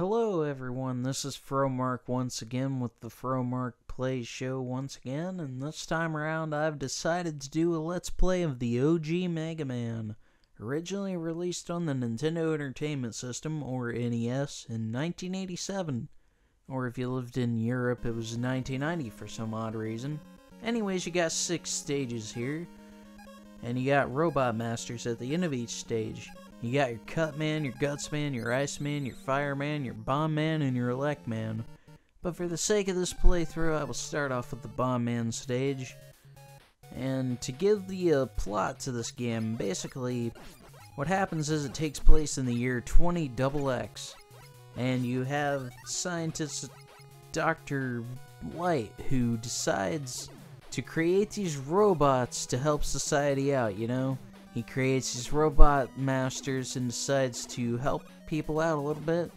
Hello everyone, this is Fromark once again with the Fromark Plays Show once again, and this time around I've decided to do a Let's Play of the OG Mega Man, originally released on the Nintendo Entertainment System, or NES, in 1987, or if you lived in Europe it was 1990 for some odd reason. Anyways, you got 6 stages here, and you got Robot Masters at the end of each stage. You got your Cut Man, your Guts Man, your Ice Man, your Fire Man, your Bomb Man, and your Elec Man. But for the sake of this playthrough, I will start off with the Bomb Man stage. And to give the plot to this game, basically, what happens is it takes place in the year 20XX. And you have scientist Dr. Light who decides to create these robots to help society out, you know? He creates these robot masters and decides to help people out a little bit,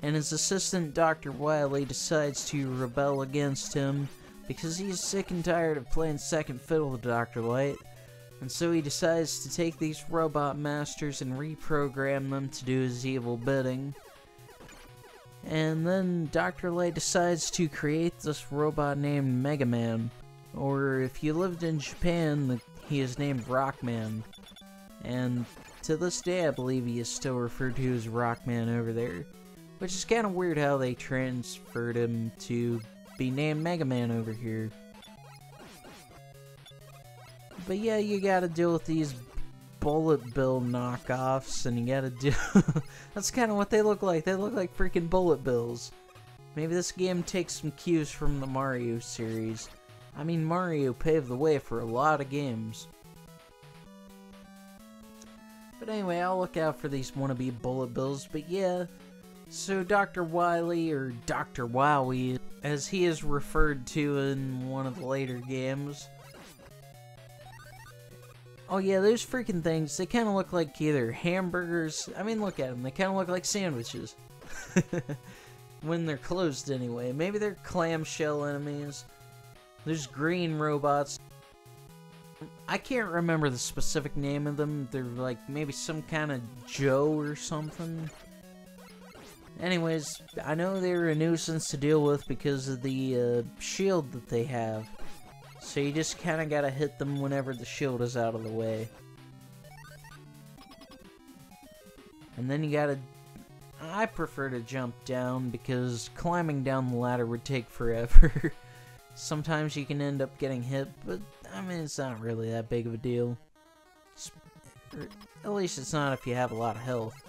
and his assistant Dr. Wily decides to rebel against him because he's sick and tired of playing second fiddle to Dr. Light, and so he decides to take these robot masters and reprogram them to do his evil bidding. And then Dr. Light decides to create this robot named Mega Man, or if you lived in Japan, he is named Rockman. And to this day, I believe he is still referred to as Rockman over there. Which is kind of weird how they transferred him to be named Mega Man over here. But yeah, you gotta deal with these Bullet Bill knockoffs, and you gotta do... That's kind of what they look like. They look like freaking Bullet Bills. Maybe this game takes some cues from the Mario series. I mean, Mario paved the way for a lot of games. But anyway, I'll look out for these wannabe Bullet Bills, but yeah. So Dr. Wily, or Dr. Wowie, as he is referred to in one of the later games. Oh yeah, those freaking things, they kind of look like either hamburgers. I mean, look at them, they kind of look like sandwiches. When they're closed anyway. Maybe they're clamshell enemies. There's green robots. I can't remember the specific name of them. They're like maybe some kind of Joe or something. Anyways, I know they're a nuisance to deal with because of the shield that they have. So you just kind of gotta hit them whenever the shield is out of the way. And then you gotta... I prefer to jump down because climbing down the ladder would take forever. Sometimes you can end up getting hit, but I mean, it's not really that big of a deal. At least it's not if you have a lot of health.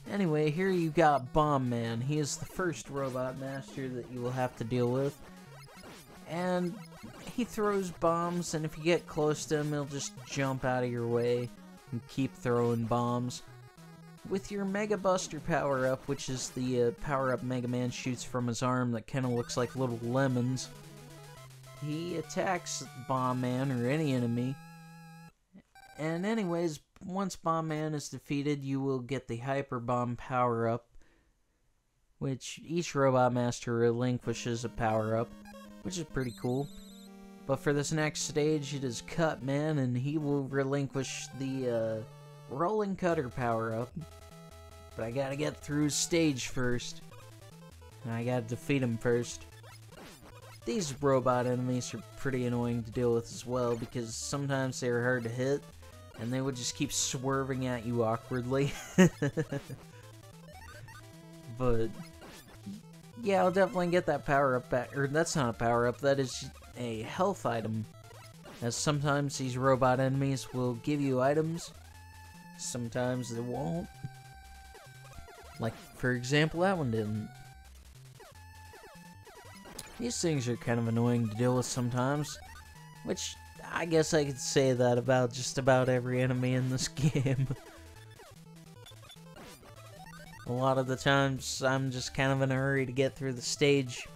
Anyway, here you got Bomb Man. He is the first robot master that you will have to deal with. And he throws bombs, and if you get close to him, he'll just jump out of your way and keep throwing bombs. With your Mega Buster power-up, which is the power-up Mega Man shoots from his arm that kind of looks like little lemons, he attacks Bomb Man or any enemy. And anyways, once Bomb Man is defeated, you will get the Hyper Bomb power-up, which each Robot Master relinquishes a power-up, which is pretty cool. But for this next stage, it is Cut Man, and he will relinquish the Rolling Cutter power-up. But I gotta get through his stage first. And I gotta defeat him first. These robot enemies are pretty annoying to deal with as well, because sometimes they're hard to hit, and they would just keep swerving at you awkwardly. But yeah, I'll definitely get that power-up back. Or that's not a power-up, that is a health item. As sometimes these robot enemies will give you items, sometimes they won't. Like, for example, that one didn't. These things are kind of annoying to deal with sometimes, which I guess I could say that about just about every enemy in this game. A lot of the times I'm just kind of in a hurry to get through the stage,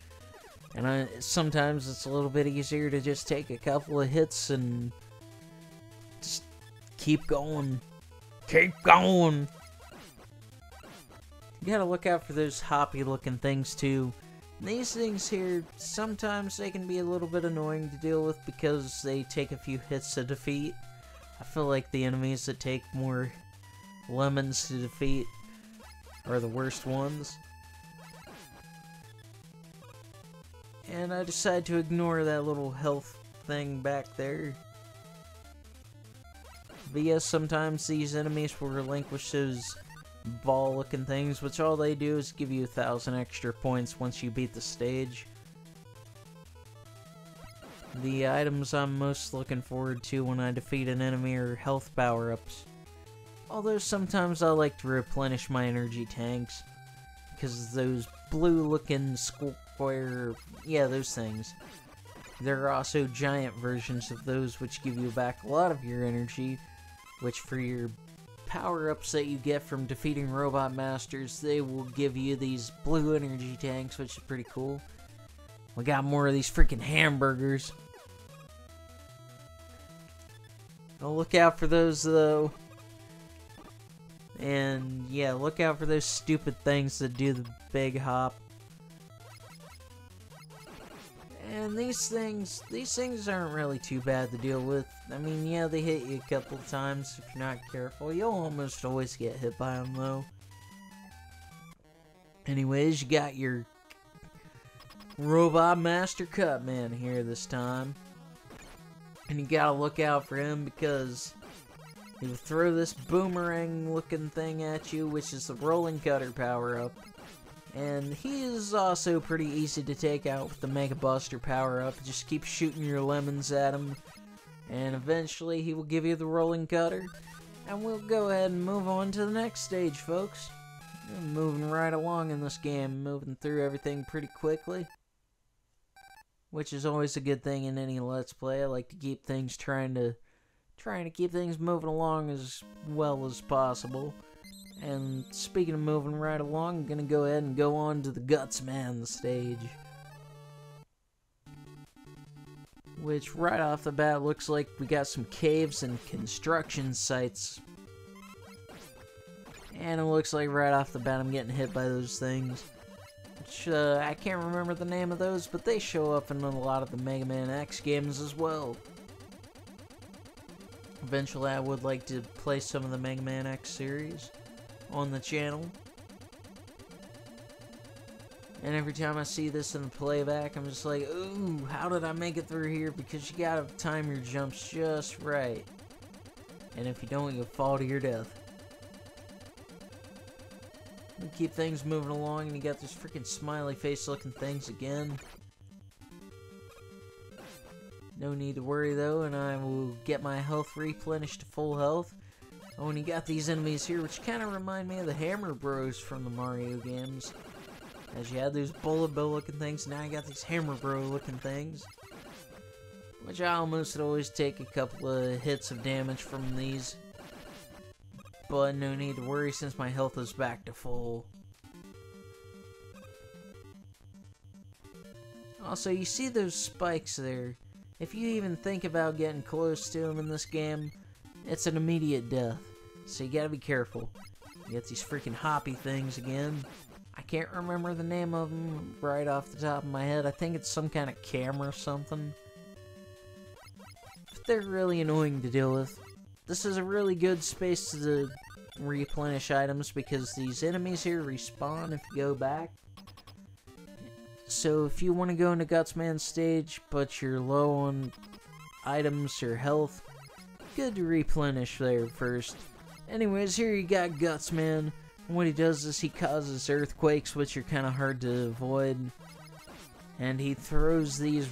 and sometimes it's a little bit easier to just take a couple of hits and just keep going. Keep going! You gotta look out for those hoppy looking things too. These things here, sometimes they can be a little bit annoying to deal with because they take a few hits to defeat. I feel like the enemies that take more lemons to defeat are the worst ones. And I decide to ignore that little health thing back there. But yes, sometimes these enemies will relinquish those ball-looking things, which all they do is give you 1,000 extra points once you beat the stage. The items I'm most looking forward to when I defeat an enemy are health power-ups. Although sometimes I like to replenish my energy tanks, because those blue-looking square, yeah, those things. There are also giant versions of those which give you back a lot of your energy, which for your power-ups that you get from defeating robot masters, they will give you these blue energy tanks, which is pretty cool. We got more of these freaking hamburgers. I'll look out for those though. And yeah, look out for those stupid things that do the big hop. And these things aren't really too bad to deal with. I mean, yeah, they hit you a couple of times if you're not careful. You'll almost always get hit by them, though. Anyways, you got your Robot Master Cutman here this time. And you gotta look out for him because he will throw this boomerang-looking thing at you, which is the Rolling Cutter power-up. And he is also pretty easy to take out with the Mega Buster power-up. Just keep shooting your lemons at him, and eventually he will give you the Rolling Cutter. And we'll go ahead and move on to the next stage, folks. We're moving right along in this game, moving through everything pretty quickly, which is always a good thing in any Let's Play. I like to keep things trying to keep things moving along as well as possible. And speaking of moving right along, I'm gonna go ahead and go on to the Guts Man stage, which right off the bat looks like we got some caves and construction sites. And it looks like right off the bat I'm getting hit by those things. Which, I can't remember the name of those, but they show up in a lot of the Mega Man X games as well. Eventually I would like to play some of the Mega Man X series on the channel. And every time I see this in the playback, I'm just like, ooh, how did I make it through here? Because you gotta time your jumps just right. And if you don't, you'll fall to your death. We keep things moving along, and you got these freaking smiley face looking things again. No need to worry though, and I will get my health replenished to full health. Oh, and you got these enemies here, which kind of remind me of the Hammer Bros from the Mario games. As you had those bullet bill looking things, now you got these Hammer Bro looking things. Which I almost always take a couple of hits of damage from these. But no need to worry since my health is back to full. Also, you see those spikes there. If you even think about getting close to them in this game, it's an immediate death. So you gotta be careful. You got these freaking hoppy things again. I can't remember the name of them right off the top of my head. I think it's some kind of camera or something. But they're really annoying to deal with. This is a really good space to replenish items because these enemies here respawn if you go back. So if you want to go into Gutsman stage but you're low on items or health, good to replenish there first. Anyways, here you got Gutsman. What he does is he causes earthquakes, which are kind of hard to avoid. And he throws these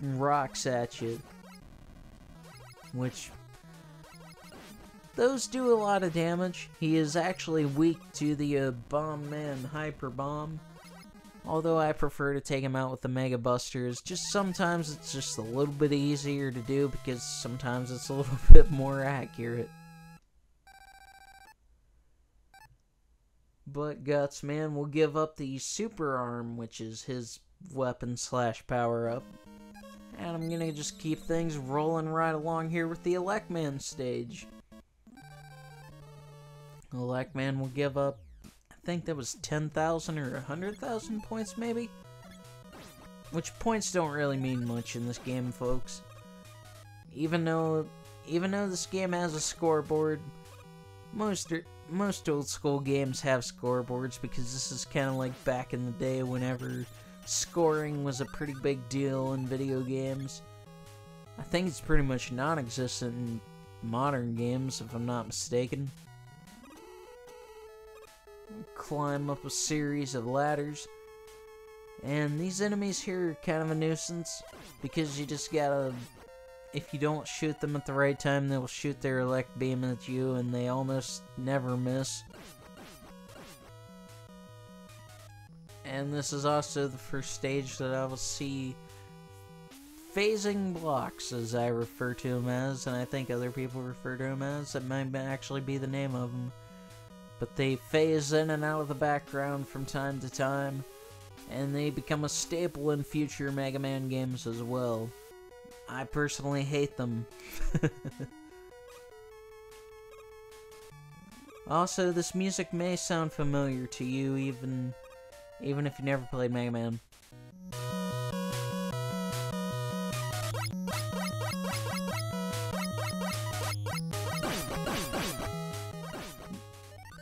rocks at you, which those do a lot of damage. He is actually weak to the Bomb Man Hyper Bomb. Although I prefer to take him out with the Mega Busters. Just sometimes it's just a little bit easier to do because sometimes it's a little bit more accurate. But Gutsman will give up the Super Arm, which is his weapon slash power up. And I'm gonna just keep things rolling right along here with the Elec Man stage. Elec Man will give up, I think that was 10,000 or 100,000 points maybe? Which points don't really mean much in this game, folks. Even though this game has a scoreboard, most old school games have scoreboards because this is kind of like back in the day whenever scoring was a pretty big deal in video games. I think it's pretty much non-existent in modern games, if I'm not mistaken. Climb up a series of ladders. And these enemies here are kind of a nuisance, because you just gotta... If you don't shoot them at the right time, they'll shoot their Elec beam at you, and they almost never miss. And this is also the first stage that I will see phasing blocks, as I refer to them as, and I think other people refer to them as. That might actually be the name of them. But they phase in and out of the background from time to time, and they become a staple in future Mega Man games as well. I personally hate them. Also, this music may sound familiar to you, even if you never played Mega Man.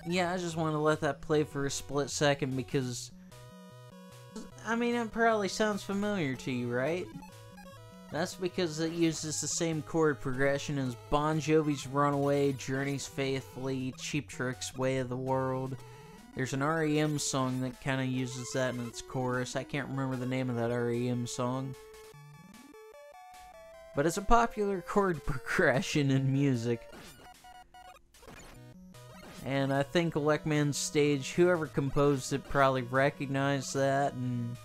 Yeah, I just want to let that play for a split second because, I mean, it probably sounds familiar to you, right? That's because it uses the same chord progression as Bon Jovi's Runaway, Journey's Faithfully, Cheap Trick's Way of the World. There's an REM song that kind of uses that in its chorus. I can't remember the name of that REM song. But it's a popular chord progression in music. And I think Elec Man's stage, whoever composed it probably recognized that, and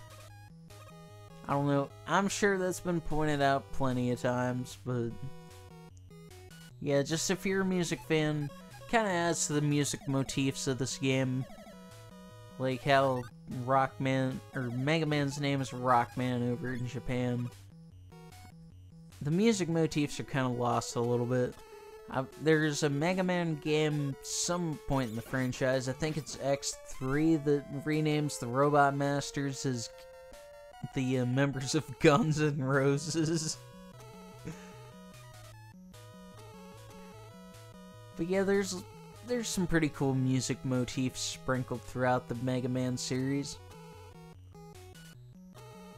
I don't know, I'm sure that's been pointed out plenty of times, but yeah, just if you're a music fan, kind of adds to the music motifs of this game. Like how Mega Man's name is Rockman over in Japan. The music motifs are kind of lost a little bit. There's a Mega Man game some point in the franchise, I think it's X3, that renames the Robot Masters as the members of Guns N' Roses. But yeah, there's some pretty cool music motifs sprinkled throughout the Mega Man series.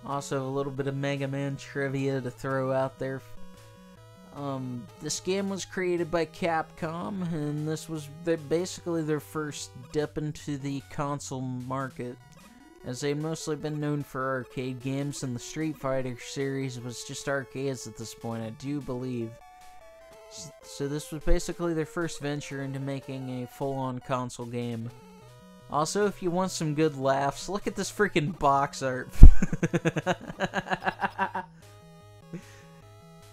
Also, a little bit of Mega Man trivia to throw out there. This game was created by Capcom, and this was basically their first dip into the console market, as they've mostly been known for arcade games, and the Street Fighter series was just arcades at this point, I do believe. So this was basically their first venture into making a full-on console game. Also, if you want some good laughs, look at this freaking box art.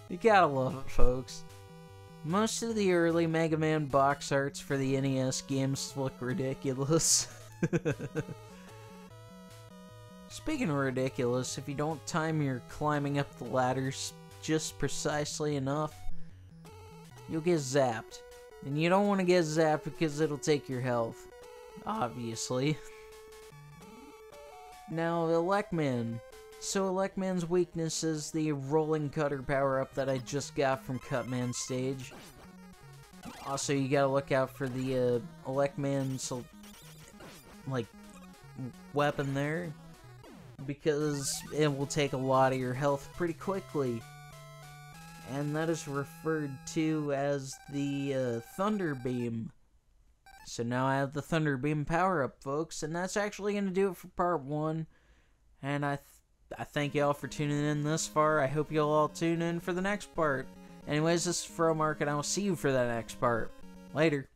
You gotta love it, folks. Most of the early Mega Man box arts for the NES games look ridiculous. Speaking of ridiculous, if you don't time your climbing up the ladders just precisely enough, you'll get zapped. And you don't want to get zapped because it'll take your health, obviously. Now, Elec Man. So Elec Man's weakness is the rolling cutter power-up that I just got from Cutman's stage. Also, you gotta look out for the Elec Man's, like, weapon there, because it will take a lot of your health pretty quickly. And that is referred to as the Thunder Beam. So now I have the Thunder Beam power-up, folks, and that's actually going to do it for part 1. And I thank y'all for tuning in this far. I hope y'all all tune in for the next part. Anyways, this is Fromark, and I will see you for that next part. Later.